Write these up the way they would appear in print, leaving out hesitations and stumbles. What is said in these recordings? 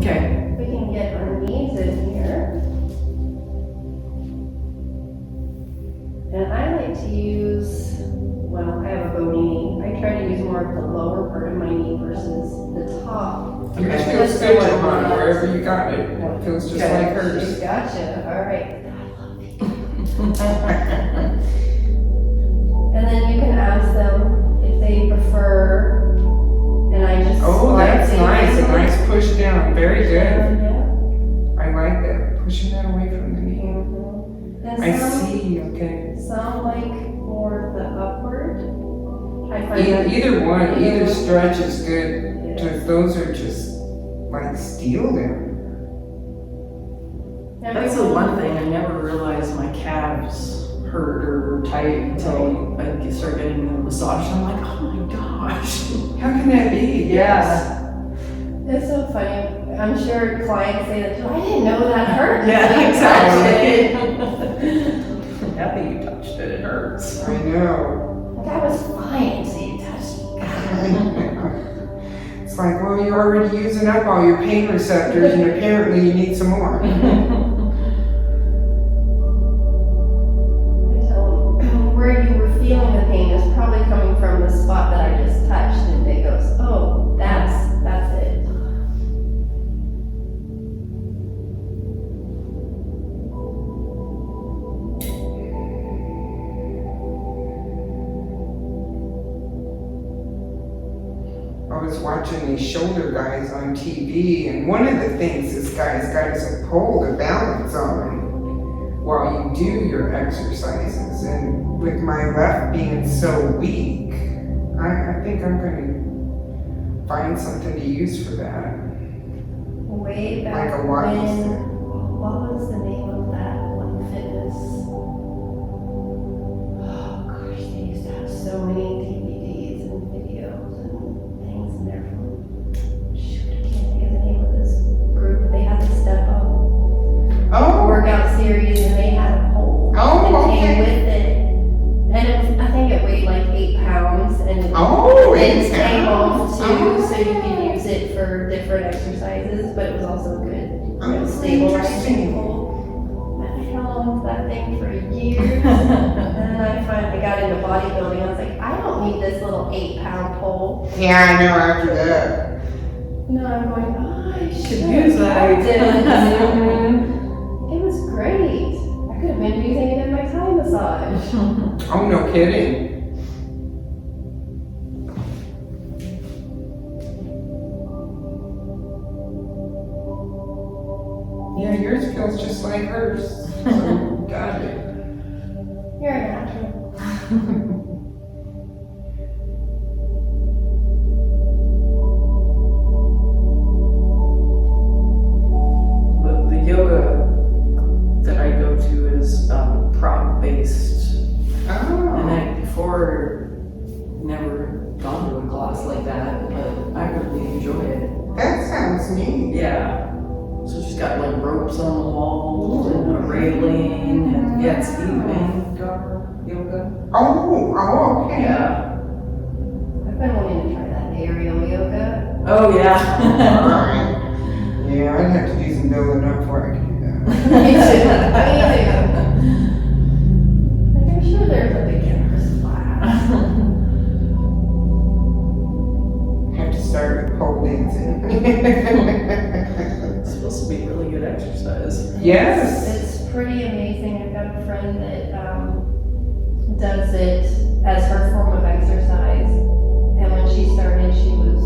Okay. We can get our knees in here. And I like to use, well, I have a bony knee. I try to use more of the lower part of my knee versus the top. Yours feels good, Johanna, wherever you got it. It feels just like hers. She's gotcha. All right. And then you can ask them if they prefer, and I just that's nice. A nice push down. Very good. Yeah. I like that. Pushing that away from the knee. And I see. Okay. some like more of the upward. I find Either one, either stretch is good. Yeah. Because those are just like steel down. That's the one thing, I never realized my calves hurt or were tight until I start getting the massage. I'm like, oh my gosh. How can that be? Yeah. It's so funny. I'm sure clients say that too. I didn't know that hurt. Yeah, exactly. Now that you touched it, it hurts. I know. Like I was fine until you touched me. It's like, well, you're already using up all your pain receptors, and apparently you need some more. Where you were feeling the pain is probably coming from the spot that I just touched, and it goes, oh, that's it. I was watching these shoulder guys on TV, and one of the things this guy's got is a pole to balance on while you do your exercises. And with my left being so weak, I think I'm going to find something to use for that. Way back Like a walking when, stick. what was the name of that one fitness? Oh gosh, they used to have so many DVDs and videos and things in there from, shoot, I can't think of the name of this group. They had the step up workout series, and they had a pole that came with it. And it was, I think it weighed like 8 pounds, and it came off too, so you could use it for different exercises, but it was also good, stabilizing pole. I held on to that thing for years, and then I finally got into bodybuilding. I was like, I don't need this little 8-pound pole. Yeah, I know after that. No, I'm going, oh, I should use that. It was great. I could have been using it in my Thai massage. Oh, no kidding. Yeah, yours feels just like hers. So, got it. You're a natural. The yoga that I go to is prop based. Oh. And I before never gone to a class like that, but I really enjoy it. That sounds neat. Yeah. So she's got like ropes on the wall and a railing, and yeah, it's evening yoga. Oh, okay. Yeah. I've been wanting to try that aerial yoga. Oh yeah. Alright. Yeah, I'd have to do some building up before I could do that. Me too. Like, I'm sure there's a beginner's class. Have to start with pole dancing. It's supposed to be really good exercise. Yes. It's pretty amazing. I've got a friend that does it as her form of exercise. And when she started, she was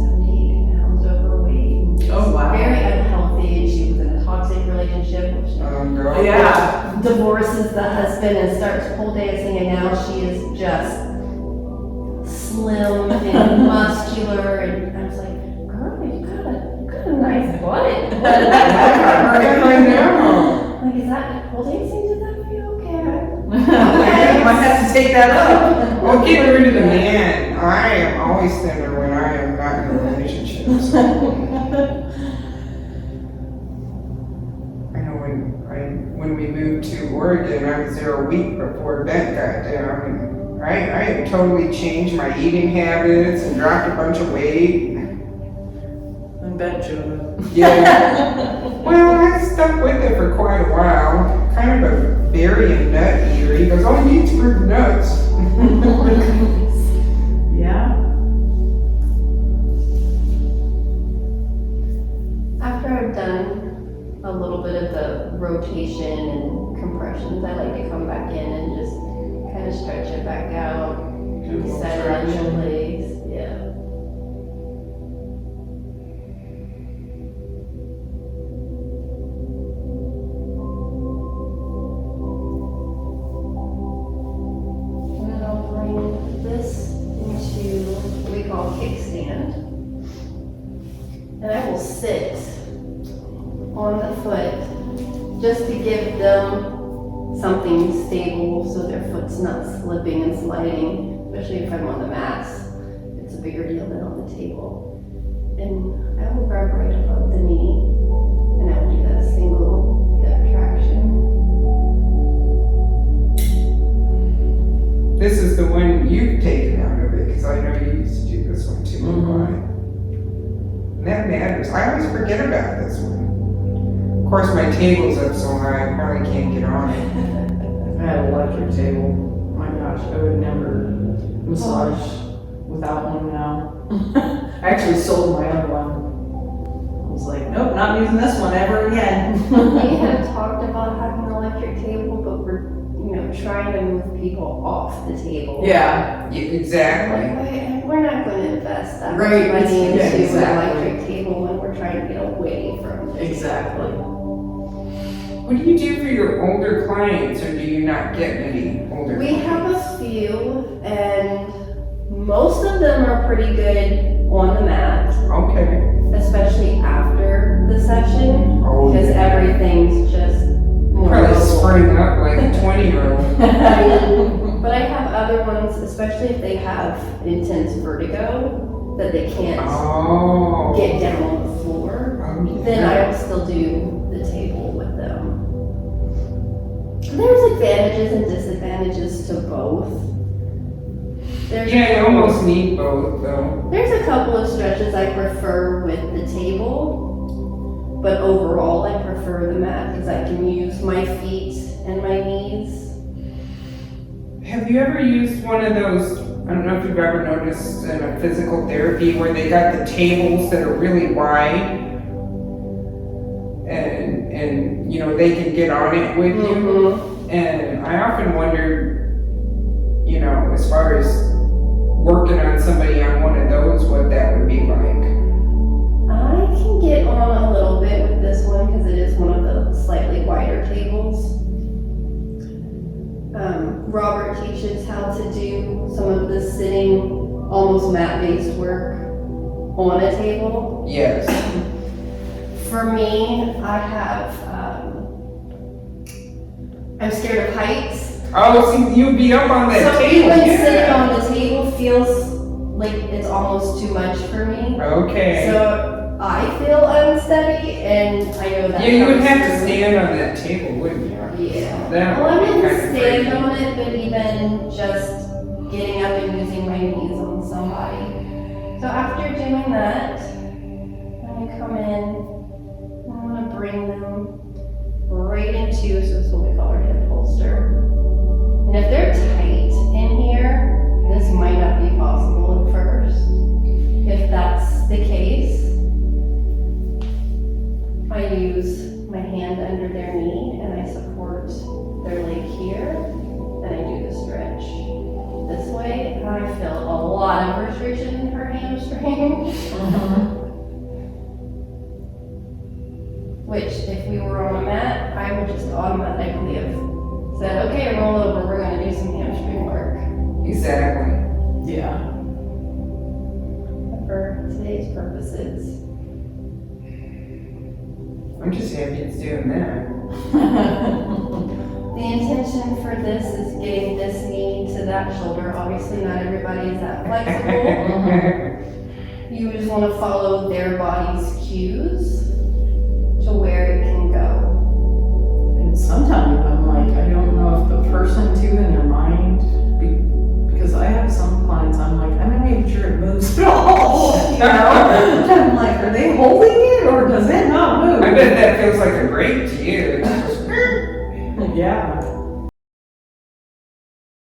70 pounds overweight. Oh wow. Very unhealthy, and she was in a toxic relationship. Which Girl. Yeah. divorces the husband and starts pole dancing, and now she is just slim and muscular. And I was like, girl, you got a nice butt. I know. Like, is that pole dancing? Did that for you? Okay. Might have to take that up. Well, get rid of the man. I am always thinner when I am not in a relationship. So. I know when we moved to Oregon, I was there a week before Bent got down. I totally changed my eating habits and dropped a bunch of weight. I'm bench of it. Yeah. Well, I stuck with it for quite a while. Kind of a berry and nut eater. He goes, all he needs fruit and nuts. Yeah. After I've done a little bit of the rotation and compressions, I like to come back in and just kind of stretch it back out, Do a little set it in stretching. place. Yeah. And then I'll bring this into what we call kickstand. And I will sit on the foot just to give them something stable so their foot's not slipping and sliding, especially if I'm on the mats. It's a bigger deal than on the table. And I will grab right above the knee and I will do that single hip traction. This is the one you've taken out of it, because I know you used to do this one too. And that matters. I always forget about this one. Of course, my table's up so high, I probably can't get on it. I had an electric table. My gosh, I would never massage without one now. I actually sold my other one. I was like, nope, not using this one ever again. We have talked about having an electric table, but we're, trying to move people off the table. Yeah, Exactly. Like, we're not going to invest that much Right, money into yeah, an exactly. electric table when we're trying to get away from it. exactly. What do you do for your older clients, or do you not get many older We clients? have a few, and most of them are pretty good on the mat, Okay. especially after the session, Oh, because everything's just more probably mobile. spring up like a 20-year-old. But I have other ones, especially if they have intense vertigo, that they can't Oh. get down on the floor, then I will still do the table with them. There's advantages and disadvantages to both. There's Yeah, you almost need both, though. There's a couple of stretches I prefer with the table, but overall I prefer the mat because I can use my feet and my knees. Have you ever used one of those, I don't know if you've ever noticed in a physical therapy where they got the tables that are really wide and they can get on it with you? And I often wonder, as far as working on somebody on one of those, what that would be like. I can get on a little bit with this one because it is one of the slightly wider tables. Robert teaches how to do some of the sitting, almost mat-based work on a table. Yes. For me, I have, I'm scared of heights. Oh, see, you'd be up on that So table. even Yeah. sitting on the table feels like it's almost too much for me. Okay. So I feel unsteady and I know that. Yeah, you would comes have to through. stand on that table, wouldn't you? Yeah. That Well, I would be didn't kind of stand crazy. on it, but even just getting up and using my knees on somebody. So after doing that, I'm gonna come in, I'm gonna bring them right into, so this is what we call our hip holster. And if they're tight in here, this might not be possible at first. If that's the case, I use my hand under their knee and I support their leg here and I do the stretch this way and I feel a lot of restriction in her hamstring. Which if we were on a mat, I would just automatically have said, okay, roll over, we're gonna do some hamstring work. Exactly. Yeah. But for today's purposes, I'm just happy it's doing that. the intention for this is getting this knee to that shoulder. Obviously, not everybody is that flexible. You just want to follow their body's cues to where it can go. And sometimes I'm like, I don't know if the person too in their mind, because I have some clients, I'm like, I'm not even sure it moves at all. I'm like, are they holding bet that feels like a break to you. It's just, Yeah.